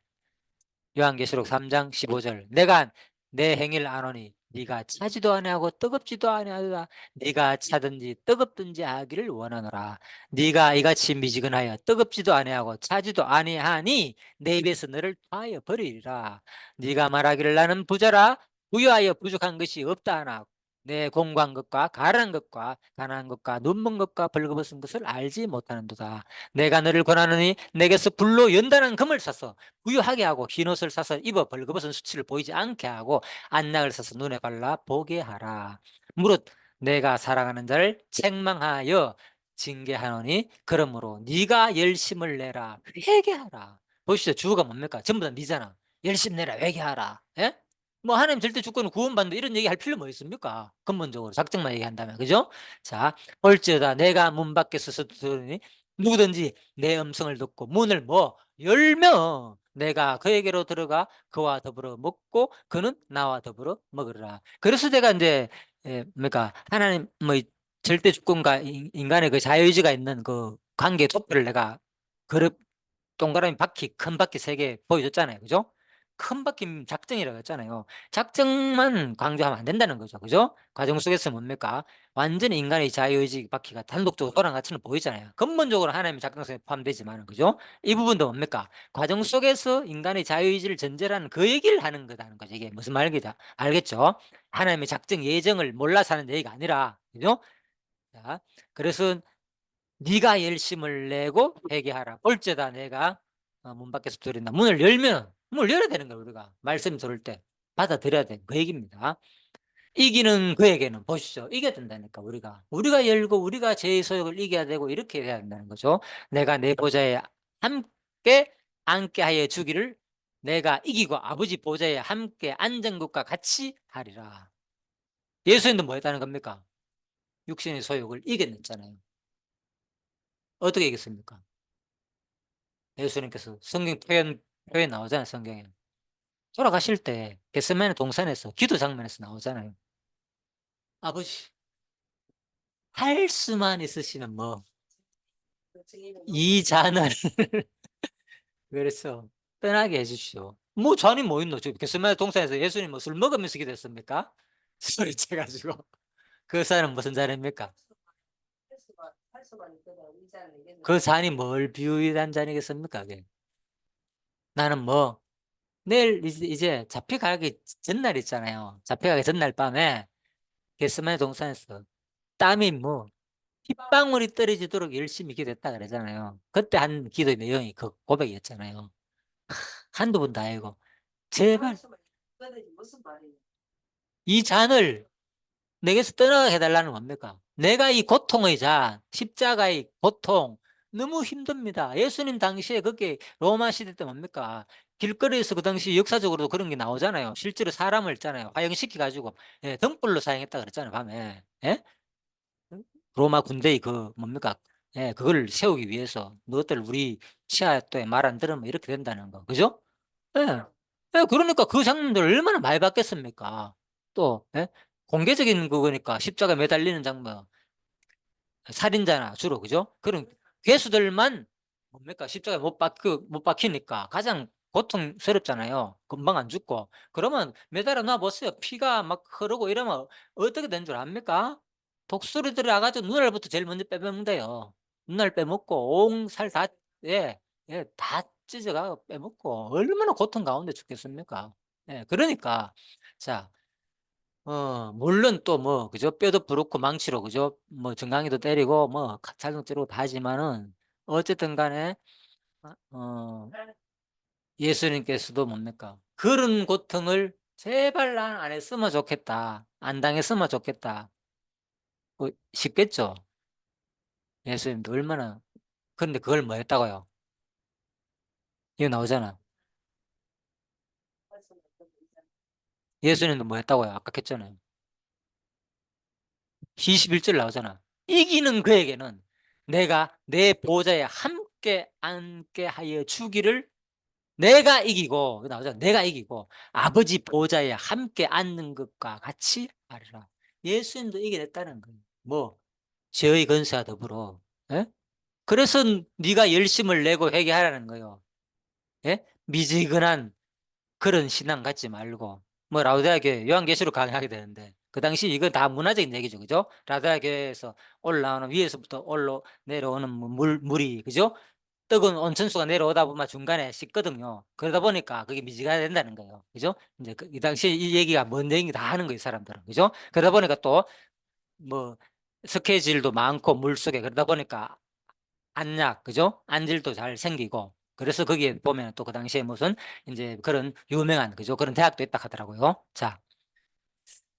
요한계시록 3장 15절, 내가 내 행위를 아노니 네가 차지도 아니하고 뜨겁지도 아니하다. 네가 차든지 뜨겁든지 하기를 원하노라. 네가 이같이 미지근하여 뜨겁지도 아니하고 차지도 아니하니 내 입에서 너를 토하여 버리리라. 네가 말하기를 나는 부자라 부유하여 부족한 것이 없다 하나 내 공고한 것과 가난한 것과 가난한 것과 눈먼 것과 벌거벗은 것을 알지 못하는도다. 내가 너를 권하노니 내게서 불로 연단한 금을 사서 부유하게 하고 흰옷을 사서 입어 벌거벗은 수치를 보이지 않게 하고 안락을 사서 눈에 발라 보게 하라. 무릇 내가 사랑하는 자를 책망하여 징계하노니 그러므로 네가 열심을 내라 회개하라. 보시죠. 주어가 뭡니까? 전부 다 네잖아. 열심 내라 회개하라. 예? 뭐 하나님 절대 주권을 구원받는다 이런 얘기 할 필요 뭐 있습니까? 근본적으로 작정만 얘기한다면. 그죠? 자, 볼지어다 내가 문 밖에 서서 들으니 누구든지 내 음성을 듣고 문을 뭐 열면 내가 그에게로 들어가 그와 더불어 먹고 그는 나와 더불어 먹으리라. 그래서 제가 이제 뭡니까 하나님 뭐 절대 주권과 인간의 그 자유의지가 있는 그 관계 촛불을 내가 그릇 동그라미 바퀴 큰 바퀴 3개 보여줬잖아요. 그죠? 큰 바퀴 작정이라고 했잖아요. 작정만 강조하면 안 된다는 거죠. 그죠? 과정 속에서 뭡니까? 완전히 인간의 자유의지 바퀴가 단독적으로 돌아가는 보이잖아요. 근본적으로 하나님의 작정성에 포함되지만, 그죠? 이 부분도 뭡니까? 과정 속에서 인간의 자유의지를 전제라는 그 얘기를 하는 거다는 거죠. 이게 무슨 말인지 알겠죠? 하나님의 작정 예정을 몰라서 하는 얘기가 아니라, 그죠? 자, 그래서 네가 열심을 내고 회개하라. 볼지어다 내가 문 밖에서 들인다. 문을 열면 문을 열어야 되는 거예요. 우리가 말씀 들을 때 받아들여야 돼. 그 얘기입니다. 이기는 그에게는 보시죠. 이겨야 된다니까 우리가 열고 우리가 제 소욕을 이겨야 되고 이렇게 해야 된다는 거죠. 내가 내 보좌에 함께 앉게 하여 주기를 내가 이기고 아버지 보좌에 함께 앉은 것과 같이 하리라. 예수님도 뭐 했다는 겁니까? 육신의 소욕을 이겨냈잖아요. 어떻게 이겼습니까? 예수님께서 성경 표현 나오잖아요. 성경에 돌아가실 때 겟세마네 동산에서 기도 장면에서 나오잖아요. 아버지 할 수만 있으시면 뭐 이 잔을 그래서 떠나게 해주시오. 뭐 잔이 뭐 있노? 저 겟세마네 동산에서 예수님 뭐 술 먹으면서 기도했습니까? 소리쳐가지고 그 잔은 무슨 잔입니까? 그 잔이 뭘 비유한 잔이겠습니까? 그게? 나는 뭐 내일 이제 잡혀가기 전날 있잖아요. 잡혀가기 전날 밤에 겟세마네 동산에서 땀이 뭐 핏방울이 떨어지도록 열심히 기도했다 그러잖아요. 그때 한 기도의 내용이 그 고백이었잖아요. 한두 번도 아니고 제발 이 잔을 내게서 떠나게 해달라는 겁니까? 내가 이 고통의 잔, 십자가의 고통 너무 힘듭니다. 예수님 당시에 그게 로마 시대 때 뭡니까? 길거리에서 그 당시 역사적으로도 그런 게 나오잖아요. 실제로 사람을 있잖아요. 화형시켜 가지고 등불로 사용했다 그랬잖아요. 밤에. 예? 로마 군대의 그 뭡니까? 예, 그걸 세우기 위해서 너희들 우리 치아 때 말 안 들으면 이렇게 된다는 거. 그죠? 예. 예, 그러니까 그 장면들 얼마나 많이 봤겠습니까? 또, 예? 공개적인 그거니까 십자가 매달리는 장면. 살인자나 주로, 그죠? 그런 괴수들만 뭡니까? 십자가에 못 박히니까 가장 고통스럽잖아요. 금방 안 죽고. 그러면 매달아 놔 보세요. 피가 막 흐르고 이러면 어떻게 된 줄 압니까? 독수리 들어가가지고 눈알부터 제일 먼저 빼먹는데요. 눈알 빼먹고 온 살 다, 예, 예, 다 찢어가 빼먹고 얼마나 고통 가운데 죽겠습니까? 예, 그러니까 자, 물론 또 뭐, 그죠? 뼈도 부르고 망치로, 그죠? 뭐, 정강이도 때리고, 뭐, 살도 찌르고 다 하지만은, 어쨌든 간에, 예수님께서도 뭡니까? 그런 고통을 제발 난 안 했으면 좋겠다. 안 당했으면 좋겠다. 뭐, 쉽겠죠? 예수님도 얼마나. 그런데 그걸 뭐 했다고요? 이거 나오잖아. 예수님도 뭐 했다고요? 아까 했잖아요. 21절 나오잖아. 이기는 그에게는 내가 내 보좌에 함께 앉게 하여 주기를 내가 이기고, 나오잖아. 내가 이기고 아버지 보좌에 함께 앉는 것과 같이 하리라. 예수님도 이겨냈다는 거예요. 뭐 죄의 권세와 더불어. 예? 그래서 네가 열심을 내고 회개하라는 거예요. 예? 미지근한 그런 신앙 갖지 말고 뭐 라우디아 교회 요한계시록 강의하게 되는데 그 당시 이건 다 문화적인 얘기죠, 그죠? 라우디아 교회에서 올라오는 위에서부터 올라 내려오는 물이, 그죠? 뜨거운 온천수가 내려오다 보면 중간에 식거든요. 그러다 보니까 그게 미지가 된다는 거예요, 그죠? 이제 이 당시 이 얘기가 뭔 얘기 다 하는 거예요, 사람들은, 그죠? 그러다 보니까 또 뭐 스케줄도 많고 물 속에 그러다 보니까 안약, 그죠? 안질도 잘 생기고. 그래서 거기에 보면 또 그 당시에 무슨 이제 그런 유명한, 그죠? 그런 대학도 있다 하더라고요. 자,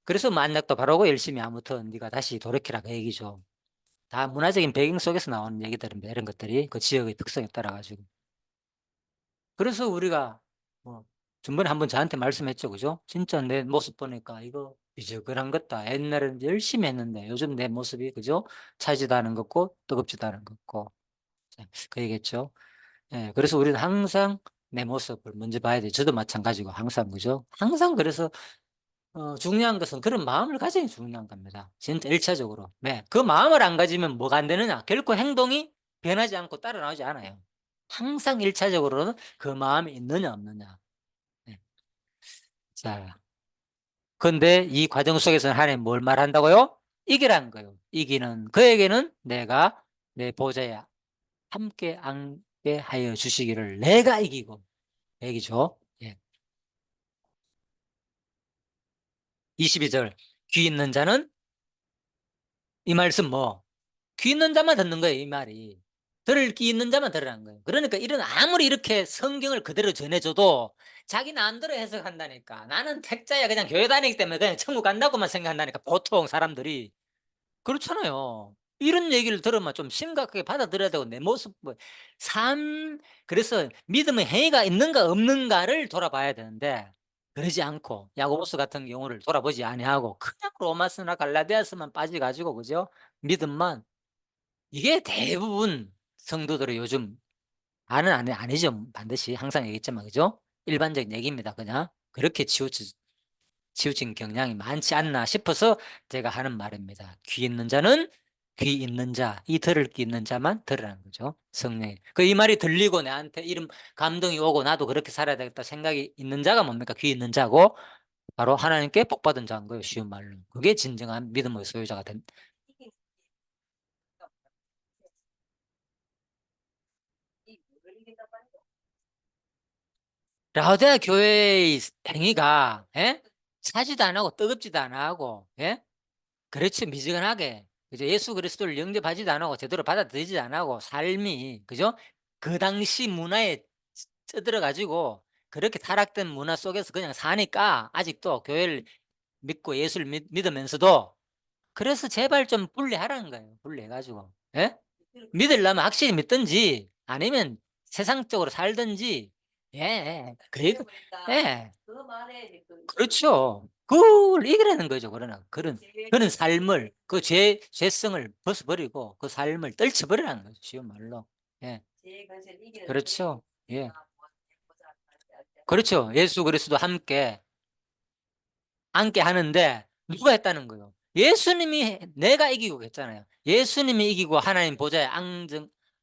그래서 뭐 안약도 바르고 열심히 아무튼 네가 다시 돌이키라 그 얘기죠. 다 문화적인 배경 속에서 나오는 얘기들인데 이런 것들이 그 지역의 특성에 따라 가지고. 그래서 우리가 뭐 전번에 한번 저한테 말씀했죠, 그죠? 진짜 내 모습 보니까 이거 비즈그한 것다. 옛날에는 열심히 했는데 요즘 내 모습이, 그죠? 차지도 않은 것 같고 뜨겁지도 않은 것 같고. 자, 그 얘기했죠. 예, 그래서 우리는 항상 내 모습을 먼저 봐야 돼. 저도 마찬가지고 항상, 그죠? 항상. 그래서 중요한 것은 그런 마음을 가지는 게 중요한 겁니다. 진짜 일차적으로. 네, 그 마음을 안 가지면 뭐가 안 되느냐? 결코 행동이 변하지 않고 따라 나오지 않아요. 항상 일차적으로는 그 마음이 있느냐 없느냐. 네. 자, 근데 이 과정 속에서는 하나님 뭘 말한다고요? 이기라는 거예요. 이기는 그에게는 내가 내 보좌에 함께 앉게 하여 주시기를 내가 이기고. 얘기죠. 예. 22절. 귀 있는 자는 이 말씀 뭐? 귀 있는 자만 듣는 거예요, 이 말이. 들을 귀 있는 자만 들으라는 거예요. 그러니까 이런 아무리 이렇게 성경을 그대로 전해줘도 자기 마음대로 해석한다니까. 나는 택자야. 그냥 교회 다니기 때문에 그냥 천국 간다고만 생각한다니까. 보통 사람들이. 그렇잖아요. 이런 얘기를 들으면 좀 심각하게 받아들여야 되고 내 모습, 뭐, 삶, 그래서 믿음의 행위가 있는가 없는가를 돌아봐야 되는데 그러지 않고 야고보스 같은 경우를 돌아보지 아니하고 그냥 로마스나 갈라디아스만 빠져가지고, 그죠? 믿음만. 이게 대부분 성도들의 요즘 아니죠. 반드시 항상 얘기했지만, 그죠? 일반적인 얘기입니다. 그냥 그렇게 치우친 경향이 많지 않나 싶어서 제가 하는 말입니다. 귀 있는 자는 귀 있는 자, 이 들을 귀 있는 자만 들으라는 거죠. 성령이. 그 이 말이 들리고 내한테 이런 감동이 오고 나도 그렇게 살아야 되겠다 생각이 있는 자가 뭡니까? 귀 있는 자고 바로 하나님께 복받은 자인 거예요. 쉬운 말로. 그게 진정한 믿음의 소유자가 된. 라오디아 교회의 행위가, 예? 사지도 안 하고 뜨겁지도 안 하고, 예? 그렇지, 미지근하게, 그죠? 예수 그리스도를 영접하지도 안 하고 제대로 받아들이지 안 하고 삶이, 그죠? 그 당시 문화에 찌들어 가지고 그렇게 타락된 문화 속에서 그냥 사니까 아직도 교회를 믿고 예수를 믿으면서도. 그래서 제발 좀 분리하라는 거예요. 분리해 가지고. 예? 믿으려면 확실히 믿든지 아니면 세상적으로 살든지. 예. 그리고 예. 그렇죠. 그걸 이기라는 거죠. 그런 삶을, 그 죄성을 벗어버리고 그 삶을 떨쳐버리라는 거죠. 쉬운 말로. 예. 그렇죠. 예. 그렇죠. 예수 그리스도 함께 하는데 누가 했다는 거예요? 예수님이. 내가 이기고 했잖아요. 예수님이 이기고 하나님 보좌에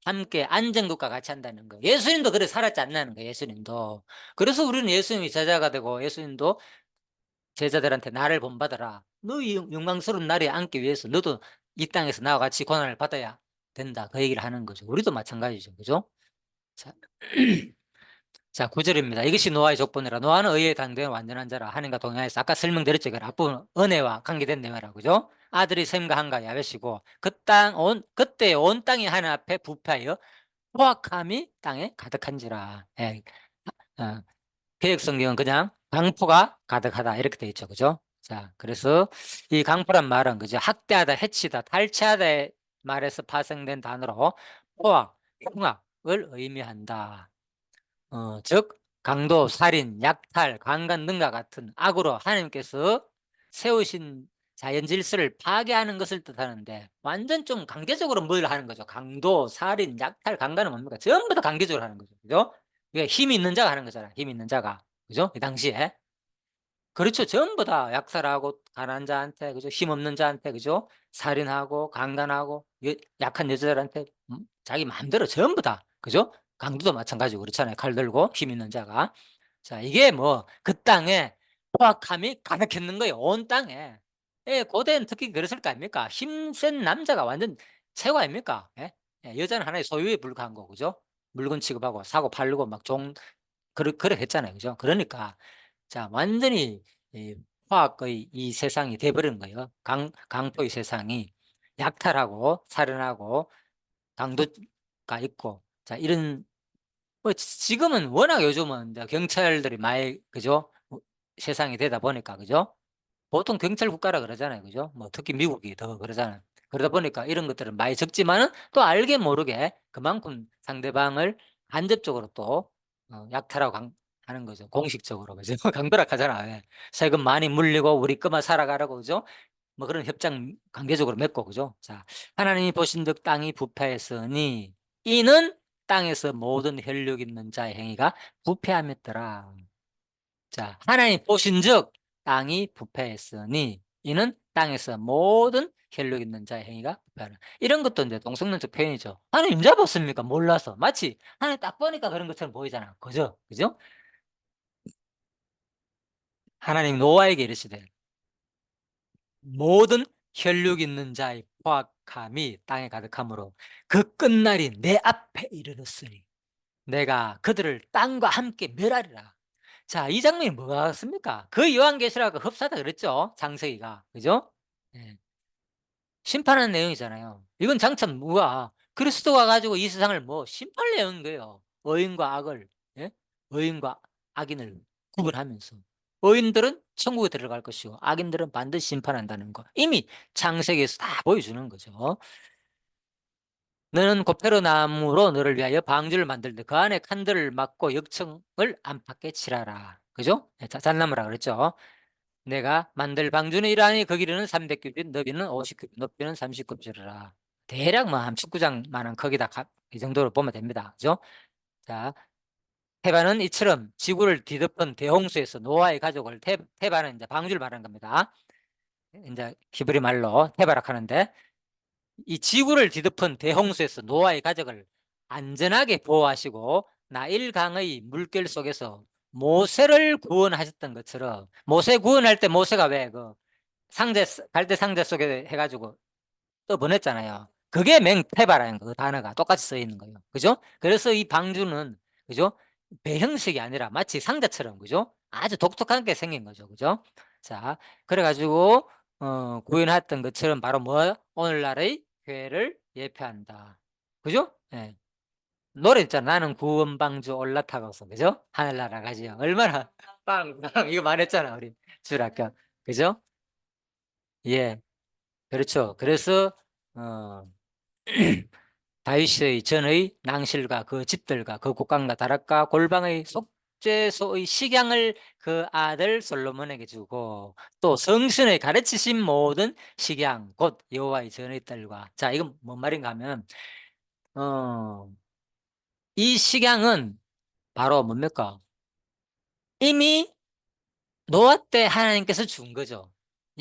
함께 앉은 것과 같이 한다는 거예요. 예수님도 그래 살았지 않나는 거예요. 예수님도. 그래서 우리는 예수님이 제자가 되고 예수님도 제자들한테 나를 본받아라. 너 이 영광스러운 날에 앉기 위해서 너도 이 땅에서 나와 같이 고난을 받아야 된다. 그 얘기를 하는 거죠. 우리도 마찬가지죠. 그죠? 자, 자, 9절입니다. 이것이 노아의 족보니라. 노아는 의에 당대한 완전한 자라. 하나님과 동행하여서 아까 설명드렸죠. 그 앞부분 은혜와 관계된 내용이라고. 그죠? 아들이 셈과 한과 야벳이고 그때 온 땅이 하나님 앞에 부패하여 포악함이 땅에 가득한지라. 예. 개역 성경은 그냥 강포가 가득하다 이렇게 돼 있죠. 그죠? 자, 그래서 이 강포란 말은 그죠? 학대하다, 해치다, 탈취하다의 말에서 파생된 단어로 포악, 흉악을 의미한다. 즉 강도, 살인, 약탈, 강간 등과 같은 악으로 하나님께서 세우신 자연 질서를 파괴하는 것을 뜻하는데 완전 좀 강제적으로 뭘 하는 거죠. 강도, 살인, 약탈, 강간은 뭡니까? 전부 다 강제적으로 하는 거죠. 그죠? 이게 힘이 있는 자가 하는 거잖아요. 힘이 있는 자가. 그죠? 이 당시에. 그렇죠. 전부 다 약살하고 가난한 자한테, 그죠? 힘없는 자한테, 그죠? 살인하고 강간하고 약한 여자들한테 자기 마음대로 전부 다, 그죠? 강도도 마찬가지고 그렇잖아요. 칼 들고 힘 있는 자가. 자, 이게 뭐 그 땅에 포악함이 가득했는 거예요. 온 땅에. 예, 고대는 특히 그랬을 거 아닙니까? 힘센 남자가 완전 최고 아닙니까? 예? 예, 여자는 하나의 소유에 불과한 거, 그죠? 물건 취급하고 사고 팔고 막 그래 했잖아요. 그죠? 그러니까 자, 완전히 이 화학의 이 세상이 돼버린 거예요. 강포의 세상이 약탈하고 살인하고 강도가 있고, 자, 이런 뭐 지금은 워낙 요즘은 이제 경찰들이 많이, 그죠? 세상이 되다 보니까, 그죠? 보통 경찰 국가라 그러잖아요. 그죠? 뭐 특히 미국이 더 그러잖아요. 그러다 보니까 이런 것들은 많이 적지만은 또 알게 모르게 그만큼 상대방을 간접적으로 또 약탈하고 하는 거죠. 공식적으로. 그죠? 강도락 하잖아. 예. 세금 많이 물리고 우리 것만 살아가라고. 그죠? 뭐 그런 협정 관계적으로 맺고. 그죠? 자, 하나님이 보신즉 땅이 부패했으니 이는 땅에서 모든 혈육 있는 자의 행위가 부패함이었더라. 자, 하나님 보신즉 땅이 부패했으니 이는 땅에서 모든 혈육 있는 자의 행위가 부패하라. 이런 것도 이제 동성론적 표현이죠. 하나님 잡았습니까? 몰라서. 마치 하나님 딱 보니까 그런 것처럼 보이잖아. 그죠? 그죠? 하나님 노아에게 이르시되 모든 혈육 있는 자의 포악함이 땅에 가득하므로 그 끝날이 내 앞에 이르렀으니 내가 그들을 땅과 함께 멸하리라. 자, 이 장면이 뭐 같습니까? 그 요한계시록과 흡사하다 그랬죠? 장세기가. 그죠? 예. 심판하는 내용이잖아요. 이건 장차 뭐가 그리스도가 가지고 이 세상을 뭐 심판하려는 거예요. 의인과 악을, 예? 의인과 악인을 구분하면서. 의인들은 천국에 들어갈 것이고 악인들은 반드시 심판한다는 거. 이미 창세기에서 다 보여주는 거죠. 너는 고페로 나무로 너를 위하여 방주를 만들되 그 안에 칸들을 막고 역청을 안팎에 칠하라. 그죠? 잣나무라 그랬죠. 내가 만들 방주는 이러하니 그 길이는 300규빗, 너비는 50규빗, 높이는 30규빗이라. 대략 뭐 한 축구장만한 크기다. 이 정도로 보면 됩니다. 그죠? 자, 테바는 이처럼 지구를 뒤덮은 대홍수에서 노아의 가족을 테바는 이제 방주를 말하는 겁니다. 이제 히브리 말로 테바락 하는데 이 지구를 뒤덮은 대홍수에서 노아의 가족을 안전하게 보호하시고 나일강의 물결 속에서 모세를 구원하셨던 것처럼 모세 구원할 때 모세가 왜 그 상제 갈대 상자 속에 해가지고 또 보냈잖아요. 그게 맹태바라는 거, 그 단어가 똑같이 써 있는 거예요. 그죠? 그래서 이 방주는 그죠? 배 형식이 아니라 마치 상자처럼 그죠? 아주 독특하게 생긴 거죠. 그죠? 자, 그래가지고 구현했던 것처럼 바로 뭐 오늘날의 교회를 예표한다. 그죠? 예. 노래 있잖아. 나는 구원방주 올라타고서 그죠? 하늘나라 가지요. 얼마나 빵빵 이거 말했잖아 우리 주일학교. 그죠? 예. 그렇죠. 그래서 어 다윗의 전의 낭실과 그 집들과 그 곡간과 다락과 골방의 속죄소의 식양을 그 아들 솔로몬에게 주고 또 성신의 가르치신 모든 식양 곧 여호와의 전의 딸과 자 이건 뭔 말인가 하면 어, 이 식양은 바로 뭡니까? 이미 노아 때 하나님께서 준 거죠.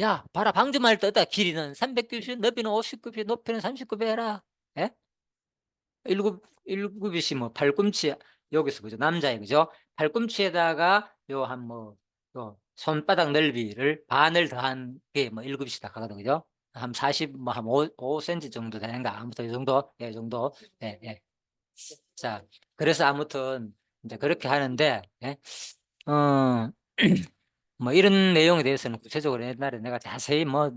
야 봐라 방주말 떴다 길이는 300규빗 너비는 50규빗 높이는 30규빗 해라. 예? 일곱이시 뭐 팔꿈치 여기서 그죠 남자애 그죠 팔꿈치에다가 요 한 뭐 요 손바닥 넓이를 반을 더한 게 뭐 일곱이시다 하거든 그죠 한 40 뭐 한 5cm 정도 되는가 아무튼 이 정도 예 정도 예 예. 자 그래서 아무튼 이제 그렇게 하는데, 예. 어 뭐 이런 내용에 대해서는 구체적으로 옛날에 내가 자세히 뭐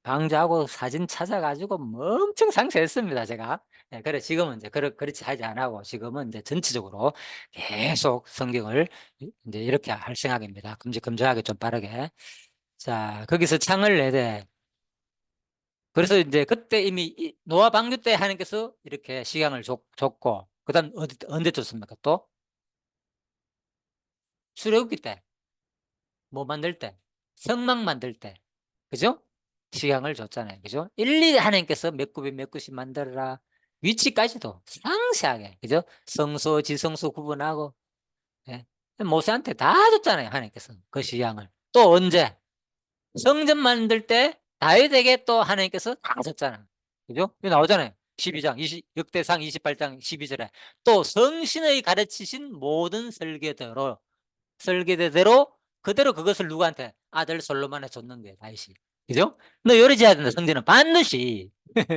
방자하고 사진 찾아 가지고 뭐 엄청 상세했습니다, 제가. 예, 그래 지금은 이제 그렇지 하지 안 하고 지금은 이제 전체적으로 계속 성경을 이제 이렇게 할 생각입니다. 큼직큼직하게 좀 빠르게. 자, 거기서 창을 내되, 그래서 이제 그때 이미 노아 방주 때 하나님께서 이렇게 식양을 줬고, 그다음 언제 줬습니까? 또 출애굽기 때, 뭐 만들 때, 성막 만들 때, 그죠? 식양을 줬잖아요, 그죠? 일일이 하나님께서 몇 굽에 몇 굽씩 만들어라, 위치까지도 상세하게, 그죠? 성소 지성소 구분하고, 예. 모세한테 다 줬잖아요, 하나님께서 그 식양을. 또 언제? 성전 만들 때 다윗에게 또 하나님께서 다 줬잖아. 그죠? 이거 나오잖아요. 12장, 역대상 28장 12절에 또 성신의 가르치신 모든 설계대로 그대로 그것을 누구한테? 아들 솔로몬에 줬는 거예요, 다윗이. 그죠? 너 요리 지어야 된다, 성전은 반드시.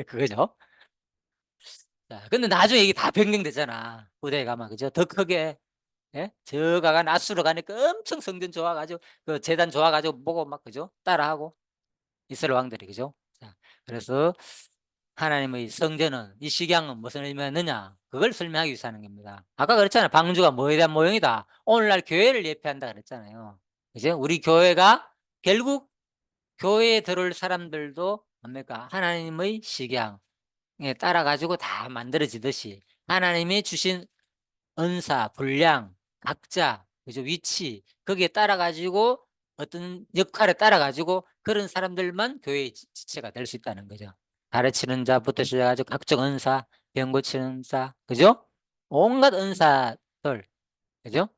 그거죠. 자, 근데 나중에 이게 다 변경되잖아. 후대에 가면, 그죠? 더 크게. 예? 저 가가 낫수로 가니까 엄청 성전 좋아가지고, 그 재단 좋아가지고 보고 막, 그죠? 따라하고. 이스라엘 왕들이, 그죠? 자, 그래서 하나님의 성전은, 이 식양은 무슨 의미였느냐? 그걸 설명하기 위해서 하는 겁니다. 아까 그랬잖아요. 방주가 뭐에 대한 모형이다. 오늘날 교회를 예표한다 그랬잖아요. 그죠? 우리 교회가 결국 교회에 들어올 사람들도 뭡니까? 하나님의 식양에 따라 가지고 다 만들어지듯이 하나님이 주신 은사, 분량, 각자, 그죠? 위치, 거기에 따라 가지고 어떤 역할에 따라 가지고 그런 사람들만 교회의 지체가 될 수 있다는 거죠. 가르치는 자부터 시작해서 각종 은사, 병 고치는 은사, 그죠? 온갖 은사들, 그죠?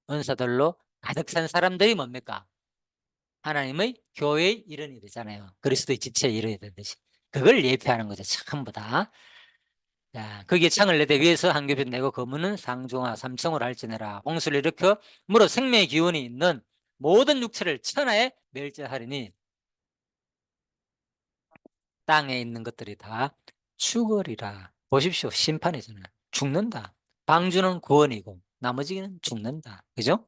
은사들로 가득 찬 사람들이 뭡니까? 하나님의 교회의 일원이 되잖아요. 그리스도의 지체의 일원이 되듯이. 그걸 예표하는 거죠, 전부 다. 자, 거기에 창을 내대 위에서 한 겹을 내고 거문은 상중하 삼청을 할지니라. 홍수를 일으켜 무릇 생명의 기운이 있는 모든 육체를 천하에 멸절하리니 땅에 있는 것들이 다 죽으리라. 보십시오. 심판이잖아요. 죽는다. 방주는 구원이고 나머지는 죽는다. 그죠?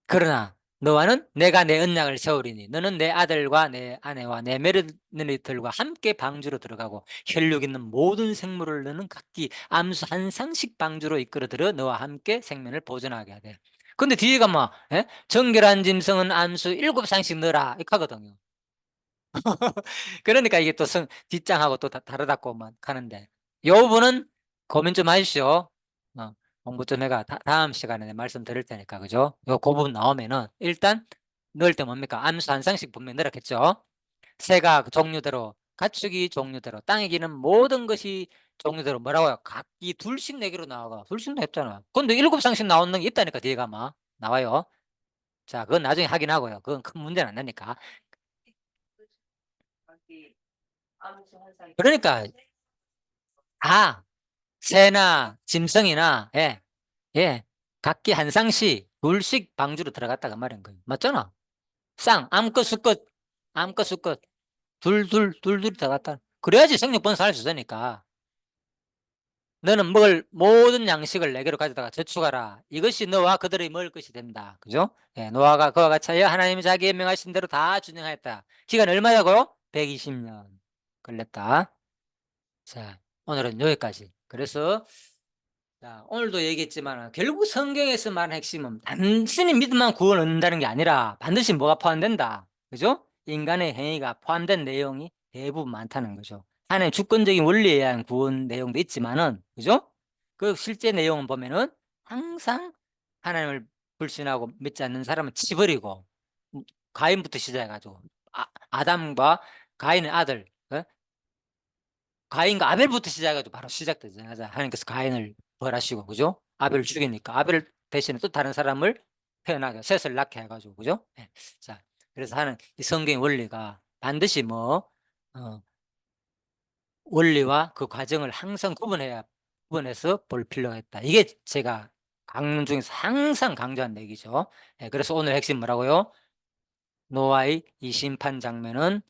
그러나 너와는 내가 내 언약을 세우리니 너는 내 아들과 내 아내와 내 며느리들과 함께 방주로 들어가고 혈육 있는 모든 생물을 너는 각기 암수 한 상씩 방주로 이끌어들여 너와 함께 생명을 보존하게 하되. 근데 뒤에 가면 정결한 짐승은 암수 7상씩 넣어라 이렇게 하거든요. 그러니까 이게 또 뒷장하고 또 다르다고 막 하는데, 요 부분은 고민 좀 하십시오. 어, 공부 좀 해가 다음 시간에 말씀 드릴 테니까, 그죠? 그 부분 나오면은 일단 넣을 때 뭡니까? 암수 한 상씩 분명히 넣었겠죠? 새가 그 종류대로, 가축이 종류대로, 땅에 기는 모든 것이 종류대로 뭐라고요? 각기 둘씩 내기로 나와가. 둘씩 냈잖아. 근데 7상씩 나오는 게 있다니까, 뒤에 가면 나와요. 자, 그건 나중에 확인하고요. 그건 큰 문제는 안 나니까. 그러니까 다 새나 짐승이나, 예, 예, 각기 한 쌍씩 둘씩 방주로 들어갔다가 말인 거예요. 맞잖아. 암컷 수컷, 암컷 수컷 둘 들어갔다. 그래야지 생육 번성할 수 있으니까. 너는 먹을 모든 양식을 내게로 가져다가 저축하라. 이것이 너와 그들의 먹을 것이 된다. 그죠? 예, 노아가 그와 같이 하여 하나님이 자기의 명하신 대로 다 준행하였다. 기간 얼마냐고요? 120년 걸렸다. 자, 오늘은 여기까지. 그래서 자, 오늘도 얘기했지만 결국 성경에서 말하는 핵심은 단순히 믿음만 구원 얻는다는 게 아니라 반드시 뭐가 포함된다. 그죠? 인간의 행위가 포함된 내용이 대부분 많다는 거죠. 하나의 주권적인 원리에 의한 구원 내용도 있지만은, 그죠? 그 실제 내용을 보면은 항상 하나님을 불신하고 믿지 않는 사람은 치버리고, 가인부터 시작해가지고 아담과 가인의 아들, 가인과 아벨부터 시작해가지고 바로 시작되잖아요. 하나님께서 가인을 벌하시고, 그죠? 아벨을 죽이니까 아벨 대신에 또 다른 사람을 태어나게 셋을 낳게 해가지고, 그죠? 예. 자, 그래서 하는 이 성경의 원리가 반드시 어, 원리와 그 과정을 항상 구분해서 볼 필요가 있다. 이게 제가 강론 중에서 항상 강조한 얘기죠. 예, 그래서 오늘 핵심 뭐라고요? 노아의 이 심판 장면은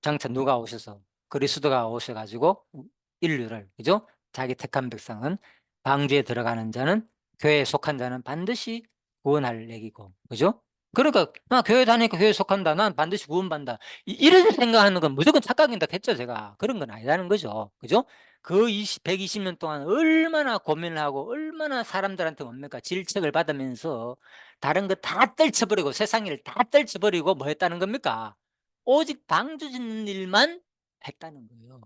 장차 누가 오셔서 그리스도가 오셔가지고 인류를, 그죠? 자기 택한 백성은 방주에 들어가는 자는, 교회에 속한 자는 반드시 구원할 얘기고, 그죠? 그러니까 나 교회 다니니까 교회에 속한다, 난 반드시 구원받는다, 이런 생각하는 건 무조건 착각인다 했죠. 제가 그런 건 아니라는 거죠. 그죠? 그 120년 동안 얼마나 고민을 하고 얼마나 사람들한테 뭡니까 질책을 받으면서 다른 거 다 떨쳐버리고 세상 일 다 떨쳐버리고 뭐 했다는 겁니까? 오직 방주 짓는 일만 했다는 거예요.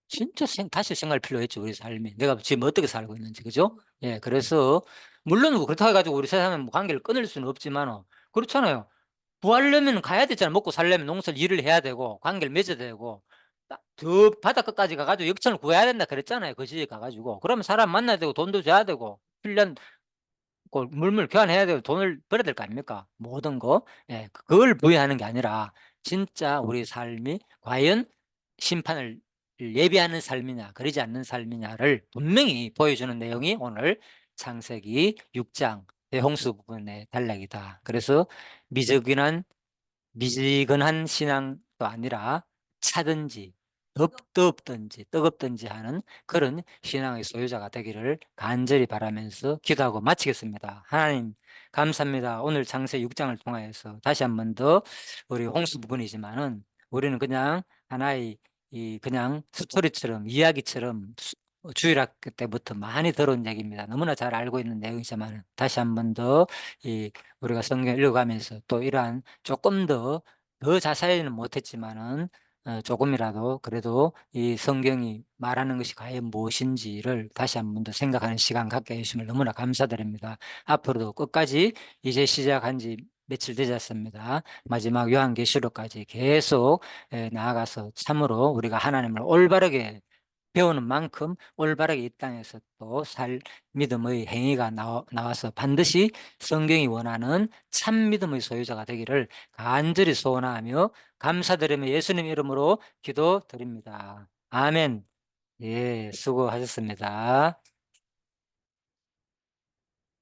진짜 다시 생각할 필요가 있죠. 우리 삶이 내가 지금 어떻게 살고 있는지. 그죠? 예, 그래서 물론 뭐 그렇다고 해가지고 우리 세상에 뭐 관계를 끊을 수는 없지만, 그렇잖아요. 구하려면 가야 되잖아. 먹고 살려면 농사를 일을 해야 되고 관계를 맺어야 되고, 저 바닷가까지 가가지고 역청을 구해야 된다 그랬잖아요. 그 시기에 가가지고. 그러면 사람 만나야 되고 돈도 줘야 되고 1년 그 물물 교환해야 되고 돈을 벌어야 될 거 아닙니까? 모든 거. 예, 그걸 부여하는 게 아니라 진짜 우리 삶이 과연 심판을 예비하는 삶이냐 그러지 않는 삶이냐를 분명히 보여주는 내용이 오늘 창세기 6장 대홍수 부분의 단락이다. 그래서 미적인한 미지근한 신앙도 아니라 차든지 덥든지 뜨겁든지 하는 그런 신앙의 소유자가 되기를 간절히 바라면서 기도하고 마치겠습니다. 하나님 감사합니다. 오늘 창세 6장을 통하여서 다시 한 번 더 우리 홍수 부분이지만은 우리는 그냥 하나의 그냥 스토리처럼 이야기처럼 주일학교 때부터 많이 들은 얘기입니다. 너무나 잘 알고 있는 내용이지만 다시 한 번 더 우리가 성경 읽어가면서 또 이러한 조금 더 자세히는 못했지만은 조금이라도 그래도 이 성경이 말하는 것이 과연 무엇인지를 다시 한 번 더 생각하는 시간 갖게 해주심을 너무나 감사드립니다. 앞으로도 끝까지 이제 시작한 지 며칠 되지 않습니다. 마지막 요한계시록까지 계속 나아가서 참으로 우리가 하나님을 올바르게 배우는 만큼 올바르게 이 땅에서 또 믿음의 행위가 나와서 반드시 성경이 원하는 참 믿음의 소유자가 되기를 간절히 소원하며 감사드리며 예수님 이름으로 기도드립니다. 아멘. 예, 수고하셨습니다.